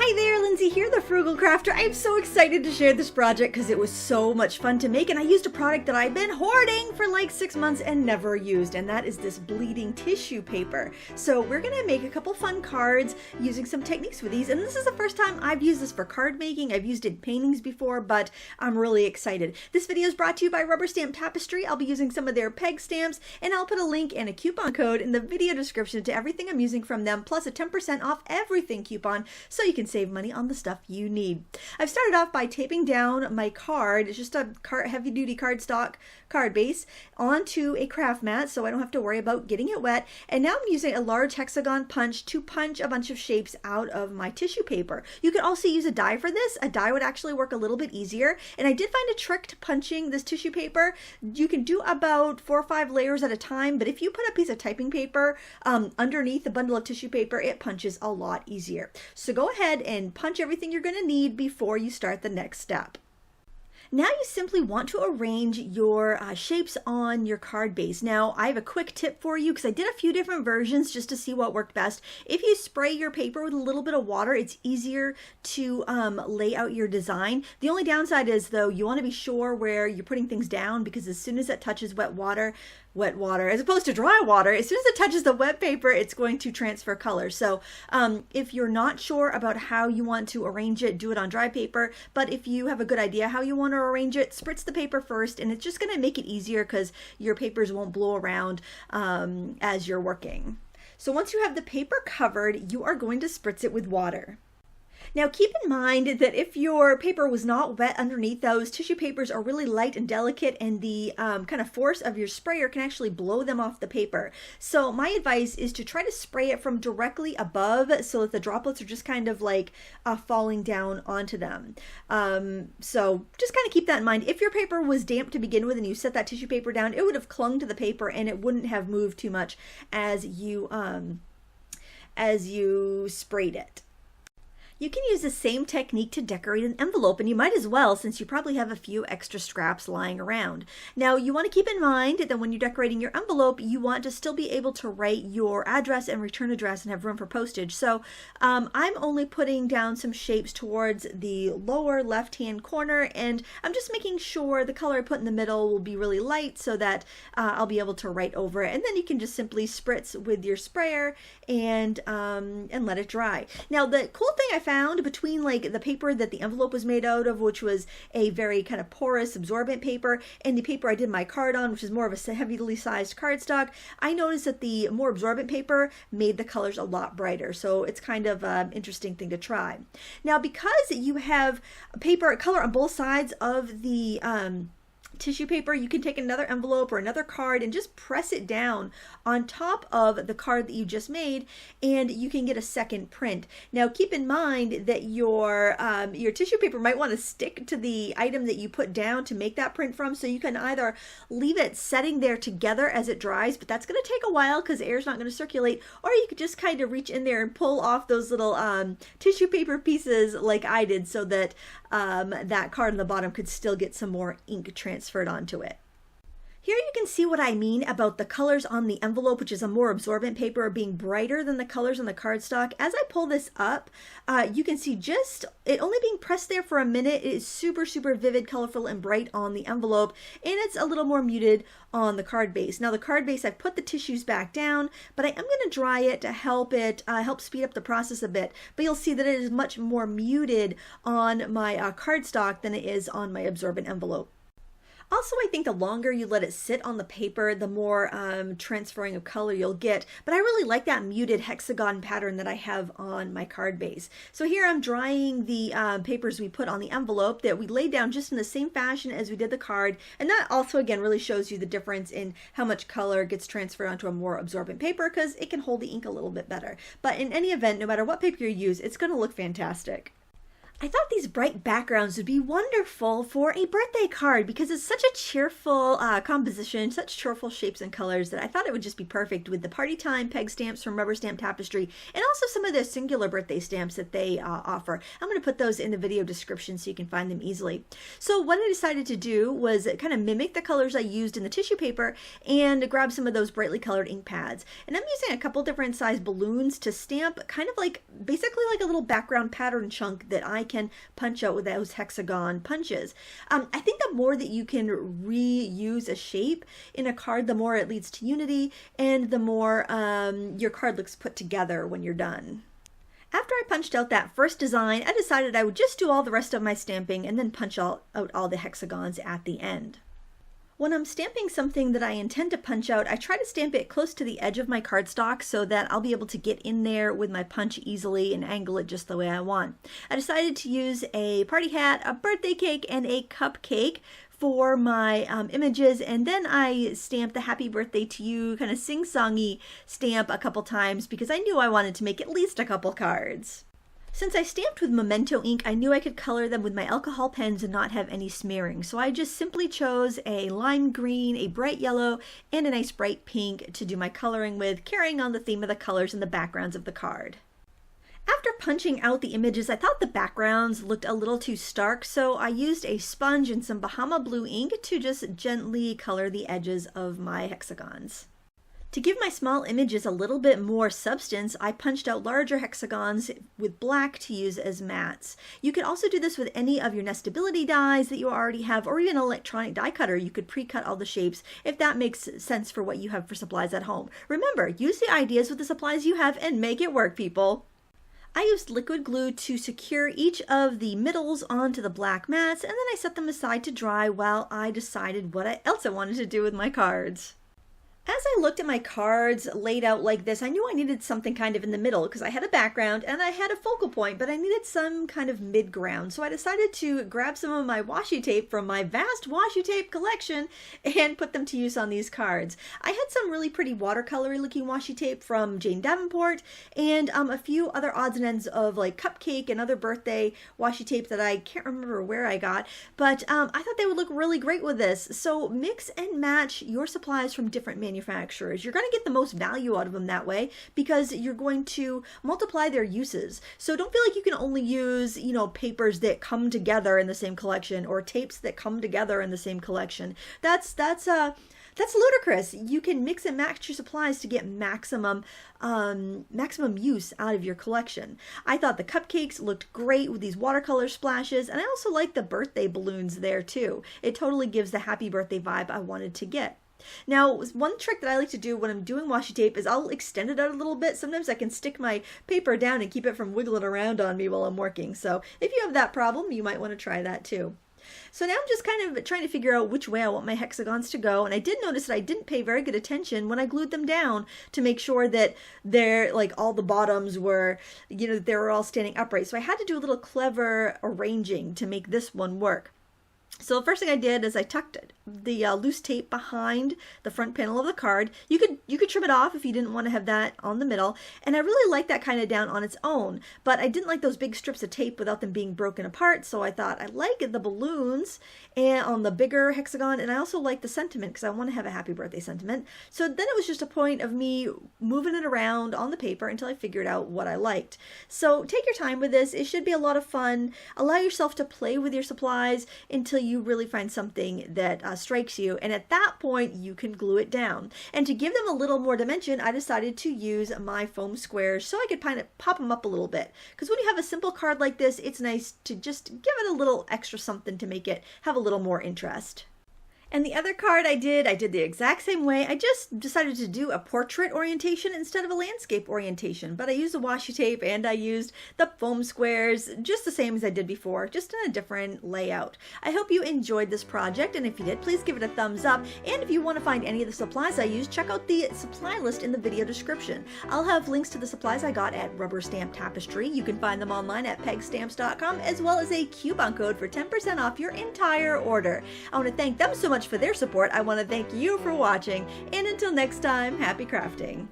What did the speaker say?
Hi there, Lindsay here, the Frugal Crafter. I am so excited to share this project because it was so much fun to make, and I used a product that I've been hoarding for like 6 months and never used, and that is this bleeding tissue paper. So we're gonna make a couple fun cards using some techniques with these, and this is the first time I've used this for card making. I've used it in paintings before, but I'm really excited. This video is brought to you by Rubber Stamp Tapestry. I'll be using some of their peg stamps, and I'll put a link and a coupon code in the video description to everything I'm using from them, plus a 10% off everything coupon, so you can save money on the stuff you need. I've started off by taping down my card. It's just a heavy-duty cardstock card base onto a craft mat, so I don't have to worry about getting it wet. And now I'm using a large hexagon punch to punch a bunch of shapes out of my tissue paper. You could also use a die for this. A die would actually work a little bit easier. And I did find a trick to punching this tissue paper. You can do about 4 or 5 layers at a time, but if you put a piece of typing paper underneath the bundle of tissue paper, it punches a lot easier. So go ahead and punch everything you're going to need before you start the next step. Now you simply want to arrange your shapes on your card base. Now I have a quick tip for you because I did a few different versions just to see what worked best. If you spray your paper with a little bit of water, it's easier to lay out your design. The only downside is though, you want to be sure where you're putting things down, because as soon as it touches wet water as opposed to dry water, as soon as it touches the wet paper, it's going to transfer color. So if you're not sure about how you want to arrange it, do it on dry paper. But if you have a good idea how you want to arrange it, spritz the paper first, and it's just going to make it easier because your papers won't blow around as you're working. So once you have the paper covered, you are going to spritz it with water. Now keep in mind that if your paper was not wet underneath, those tissue papers are really light and delicate, and the kind of force of your sprayer can actually blow them off the paper. So my advice is to try to spray it from directly above so that the droplets are just kind of like falling down onto them. So just kind of keep that in mind. If your paper was damp to begin with and you set that tissue paper down, it would have clung to the paper and it wouldn't have moved too much as you sprayed it. You can use the same technique to decorate an envelope, and you might as well, since you probably have a few extra scraps lying around. Now you want to keep in mind that when you're decorating your envelope, you want to still be able to write your address and return address and have room for postage. So I'm only putting down some shapes towards the lower left hand corner, and I'm just making sure the color I put in the middle will be really light so that I'll be able to write over it. And then you can just simply spritz with your sprayer and let it dry. Now the cool thing I found between like the paper that the envelope was made out of, which was a very kind of porous absorbent paper, and the paper I did my card on, which is more of a heavily sized cardstock, I noticed that the more absorbent paper made the colors a lot brighter. So it's kind of an interesting thing to try. Now because you have paper color on both sides of the tissue paper, you can take another envelope or another card and just press it down on top of the card that you just made, and you can get a second print. Now keep in mind that your tissue paper might want to stick to the item that you put down to make that print from, so you can either leave it setting there together as it dries, but that's going to take a while because air is not going to circulate, or you could just kind of reach in there and pull off those little tissue paper pieces like I did, so that that card on the bottom could still get some more ink transferred onto it. Here you can see what I mean about the colors on the envelope, which is a more absorbent paper, being brighter than the colors on the cardstock. As I pull this up, you can see just it only being pressed there for a minute. It is super, super vivid, colorful, and bright on the envelope, and it's a little more muted on the card base. Now the card base, I've put the tissues back down, but I am going to dry it to help speed up the process a bit. But you'll see that it is much more muted on my cardstock than it is on my absorbent envelope. Also, I think the longer you let it sit on the paper, the more transferring of color you'll get. But I really like that muted hexagon pattern that I have on my card base. So here I'm drying the papers we put on the envelope that we laid down just in the same fashion as we did the card. And that also, again, really shows you the difference in how much color gets transferred onto a more absorbent paper, because it can hold the ink a little bit better. But in any event, no matter what paper you use, it's going to look fantastic. I thought these bright backgrounds would be wonderful for a birthday card because it's such a cheerful composition, such cheerful shapes and colors that I thought it would just be perfect with the party time peg stamps from Rubber Stamp Tapestry and also some of the singular birthday stamps that they offer. I'm going to put those in the video description so you can find them easily. So what I decided to do was kind of mimic the colors I used in the tissue paper and grab some of those brightly colored ink pads. And I'm using a couple different size balloons to stamp kind of like basically like a little background pattern chunk that I can punch out with those hexagon punches. I think the more that you can reuse a shape in a card, the more it leads to unity and the more your card looks put together when you're done. After I punched out that first design, I decided I would just do all the rest of my stamping and then punch out all the hexagons at the end. When I'm stamping something that I intend to punch out, I try to stamp it close to the edge of my cardstock so that I'll be able to get in there with my punch easily and angle it just the way I want. I decided to use a party hat, a birthday cake, and a cupcake for my images, and then I stamped the happy birthday to you kind of sing-songy stamp a couple times because I knew I wanted to make at least a couple cards. Since I stamped with Memento ink, I knew I could color them with my alcohol pens and not have any smearing. So I just simply chose a lime green, a bright yellow, and a nice bright pink to do my coloring with, carrying on the theme of the colors and the backgrounds of the card. After punching out the images, I thought the backgrounds looked a little too stark, so I used a sponge and some Bahama Blue ink to just gently color the edges of my hexagons. To give my small images a little bit more substance, I punched out larger hexagons with black to use as mats. You could also do this with any of your nestability dies that you already have, or even an electronic die cutter. You could pre-cut all the shapes if that makes sense for what you have for supplies at home. Remember, use the ideas with the supplies you have and make it work, people. I used liquid glue to secure each of the middles onto the black mats, and then I set them aside to dry while I decided what else I wanted to do with my cards. As I looked at my cards laid out like this, I knew I needed something kind of in the middle because I had a background and I had a focal point, but I needed some kind of mid-ground. So I decided to grab some of my washi tape from my vast washi tape collection and put them to use on these cards. I had some really pretty watercolory looking washi tape from Jane Davenport and a few other odds and ends of like cupcake and other birthday washi tape that I can't remember where I got, but I thought they would look really great with this. So mix and match your supplies from different manufacturers. You're going to get the most value out of them that way because you're going to multiply their uses. So don't feel like you can only use, papers that come together in the same collection or tapes that come together in the same collection. That's ludicrous. You can mix and match your supplies to get maximum use out of your collection. I thought the cupcakes looked great with these watercolor splashes, and I also like the birthday balloons there too. It totally gives the happy birthday vibe I wanted to get. Now, one trick that I like to do when I'm doing washi tape is I'll extend it out a little bit. Sometimes I can stick my paper down and keep it from wiggling around on me while I'm working. So if you have that problem, you might want to try that too. So now I'm just kind of trying to figure out which way I want my hexagons to go. And I did notice that I didn't pay very good attention when I glued them down to make sure that they're like all the bottoms were, they were all standing upright. So I had to do a little clever arranging to make this one work. So the first thing I did is I tucked the loose tape behind the front panel of the card. You could trim it off if you didn't want to have that on the middle. And I really like that kind of down on its own, but I didn't like those big strips of tape without them being broken apart. So I thought I like the balloons and on the bigger hexagon, and I also like the sentiment because I want to have a happy birthday sentiment. So then it was just a point of me moving it around on the paper until I figured out what I liked. So take your time with this. It should be a lot of fun. Allow yourself to play with your supplies until you really find something that strikes you, and at that point you can glue it down. And to give them a little more dimension, I decided to use my foam squares so I could kind of pop them up a little bit, because when you have a simple card like this, it's nice to just give it a little extra something to make it have a little more interest. And the other card I did the exact same way. I just decided to do a portrait orientation instead of a landscape orientation, but I used the washi tape and I used the foam squares just the same as I did before, just in a different layout. I hope you enjoyed this project, and if you did, please give it a thumbs up. And if you want to find any of the supplies I used, check out the supply list in the video description. I'll have links to the supplies I got at Rubber Stamp Tapestry. You can find them online at pegstamps.com, as well as a coupon code for 10% off your entire order. I want to thank them so much for their support. I want to thank you for watching, and until next time, happy crafting.